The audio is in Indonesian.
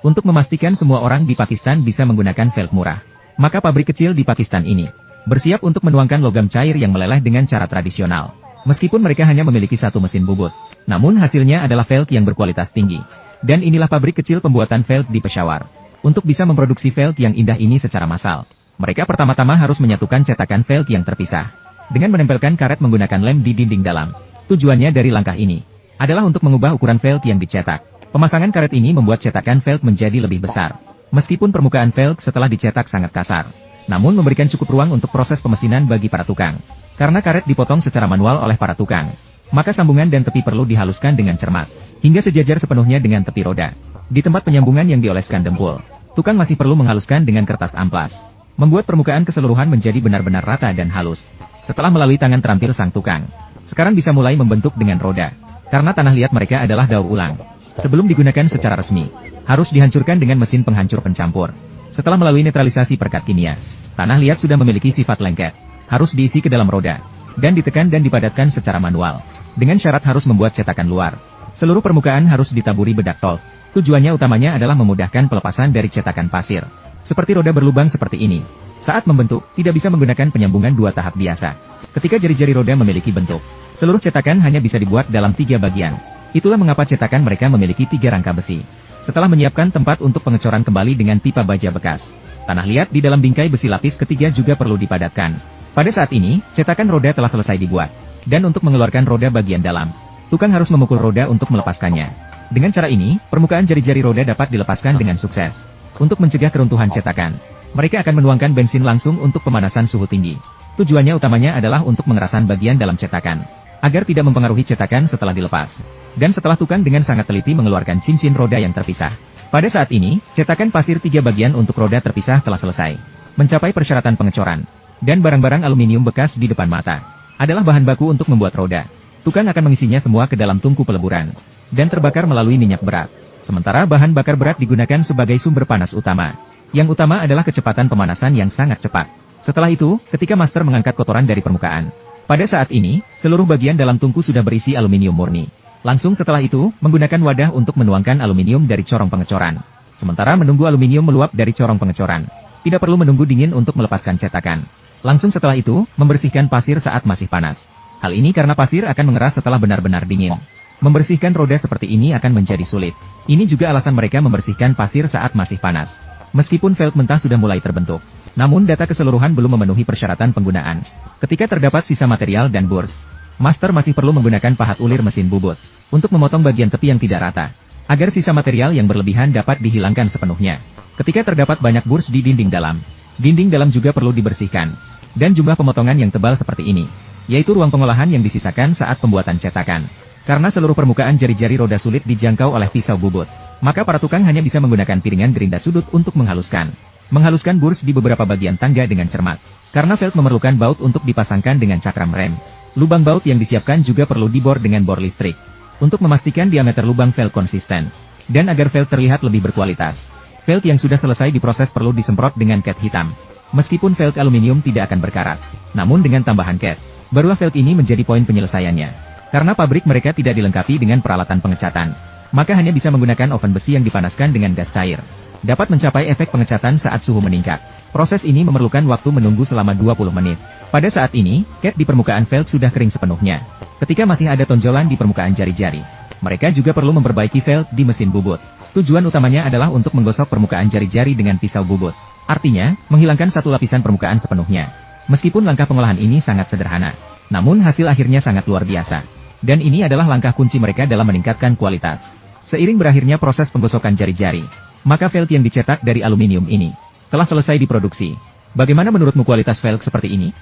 Untuk memastikan semua orang di Pakistan bisa menggunakan velg murah, maka pabrik kecil di Pakistan ini bersiap untuk menuangkan logam cair yang meleleh dengan cara tradisional. Meskipun mereka hanya memiliki satu mesin bubut, namun hasilnya adalah velg yang berkualitas tinggi. Dan inilah pabrik kecil pembuatan velg di Peshawar. Untuk bisa memproduksi velg yang indah ini secara massal, mereka pertama-tama harus menyatukan cetakan velg yang terpisah dengan menempelkan karet menggunakan lem di dinding dalam. Tujuannya dari langkah ini adalah untuk mengubah ukuran velg yang dicetak. Pemasangan karet ini membuat cetakan velg menjadi lebih besar. Meskipun permukaan velg setelah dicetak sangat kasar, namun memberikan cukup ruang untuk proses pemesinan bagi para tukang. Karena karet dipotong secara manual oleh para tukang, maka sambungan dan tepi perlu dihaluskan dengan cermat, hingga sejajar sepenuhnya dengan tepi roda. Di tempat penyambungan yang dioleskan dempul, tukang masih perlu menghaluskan dengan kertas amplas, membuat permukaan keseluruhan menjadi benar-benar rata dan halus. Setelah melalui tangan terampil sang tukang, sekarang bisa mulai membentuk dengan roda. Karena tanah liat mereka adalah daur ulang. Sebelum digunakan secara resmi, harus dihancurkan dengan mesin penghancur pencampur. Setelah melalui netralisasi perekat kimia, tanah liat sudah memiliki sifat lengket, harus diisi ke dalam roda, dan ditekan dan dipadatkan secara manual. Dengan syarat harus membuat cetakan luar. Seluruh permukaan harus ditaburi bedak tol. Tujuannya utamanya adalah memudahkan pelepasan dari cetakan pasir. Seperti roda berlubang seperti ini. Saat membentuk, tidak bisa menggunakan penyambungan dua tahap biasa. Ketika jari-jari roda memiliki bentuk, seluruh cetakan hanya bisa dibuat dalam 3 bagian. Itulah mengapa cetakan mereka memiliki 3 rangka besi. Setelah menyiapkan tempat untuk pengecoran kembali dengan pipa baja bekas, tanah liat di dalam bingkai besi lapis ketiga juga perlu dipadatkan. Pada saat ini, cetakan roda telah selesai dibuat. Dan untuk mengeluarkan roda bagian dalam, tukang harus memukul roda untuk melepaskannya. Dengan cara ini, permukaan jari-jari roda dapat dilepaskan dengan sukses. Untuk mencegah keruntuhan cetakan, mereka akan menuangkan bensin langsung untuk pemanasan suhu tinggi. Tujuannya utamanya adalah untuk mengerasan bagian dalam cetakan, agar tidak mempengaruhi cetakan setelah dilepas. Dan setelah tukang dengan sangat teliti mengeluarkan cincin roda yang terpisah. Pada saat ini, cetakan pasir 3 bagian untuk roda terpisah telah selesai. Mencapai persyaratan pengecoran. Dan barang-barang aluminium bekas di depan mata adalah bahan baku untuk membuat roda. Tukang akan mengisinya semua ke dalam tungku peleburan dan terbakar melalui minyak berat. Sementara bahan bakar berat digunakan sebagai sumber panas utama. Yang utama adalah kecepatan pemanasan yang sangat cepat. Setelah itu, ketika master mengangkat kotoran dari permukaan, pada saat ini, seluruh bagian dalam tungku sudah berisi aluminium murni. Langsung setelah itu, menggunakan wadah untuk menuangkan aluminium dari corong pengecoran. Sementara menunggu aluminium meluap dari corong pengecoran, tidak perlu menunggu dingin untuk melepaskan cetakan. Langsung setelah itu, membersihkan pasir saat masih panas. Hal ini karena pasir akan mengeras setelah benar-benar dingin. Membersihkan roda seperti ini akan menjadi sulit. Ini juga alasan mereka membersihkan pasir saat masih panas. Meskipun velg mentah sudah mulai terbentuk, namun data keseluruhan belum memenuhi persyaratan penggunaan. Ketika terdapat sisa material dan burs, master masih perlu menggunakan pahat ulir mesin bubut untuk memotong bagian tepi yang tidak rata, agar sisa material yang berlebihan dapat dihilangkan sepenuhnya. Ketika terdapat banyak burs di dinding dalam juga perlu dibersihkan. Dan jumlah pemotongan yang tebal seperti ini, yaitu ruang pengolahan yang disisakan saat pembuatan cetakan. Karena seluruh permukaan jari-jari roda sulit dijangkau oleh pisau bubut, maka para tukang hanya bisa menggunakan piringan gerinda sudut untuk menghaluskan. Menghaluskan burs di beberapa bagian tangga dengan cermat. Karena velg memerlukan baut untuk dipasangkan dengan cakram rem. Lubang baut yang disiapkan juga perlu dibor dengan bor listrik. Untuk memastikan diameter lubang velg konsisten. Dan agar velg terlihat lebih berkualitas, velg yang sudah selesai diproses perlu disemprot dengan cat hitam. Meskipun velg aluminium tidak akan berkarat, namun dengan tambahan cat, barulah velg ini menjadi poin penyelesaiannya. Karena pabrik mereka tidak dilengkapi dengan peralatan pengecatan, maka hanya bisa menggunakan oven besi yang dipanaskan dengan gas cair. Dapat mencapai efek pengecatan saat suhu meningkat. Proses ini memerlukan waktu menunggu selama 20 menit. Pada saat ini, cat di permukaan velg sudah kering sepenuhnya. Ketika masih ada tonjolan di permukaan jari-jari, mereka juga perlu memperbaiki velg di mesin bubut. Tujuan utamanya adalah untuk menggosok permukaan jari-jari dengan pisau bubut. Artinya, menghilangkan satu lapisan permukaan sepenuhnya. Meskipun langkah pengolahan ini sangat sederhana, namun hasil akhirnya sangat luar biasa. Dan ini adalah langkah kunci mereka dalam meningkatkan kualitas. Seiring berakhirnya proses penggosokan jari-jari, maka velg yang dicetak dari aluminium ini telah selesai diproduksi. Bagaimana menurutmu kualitas velg seperti ini?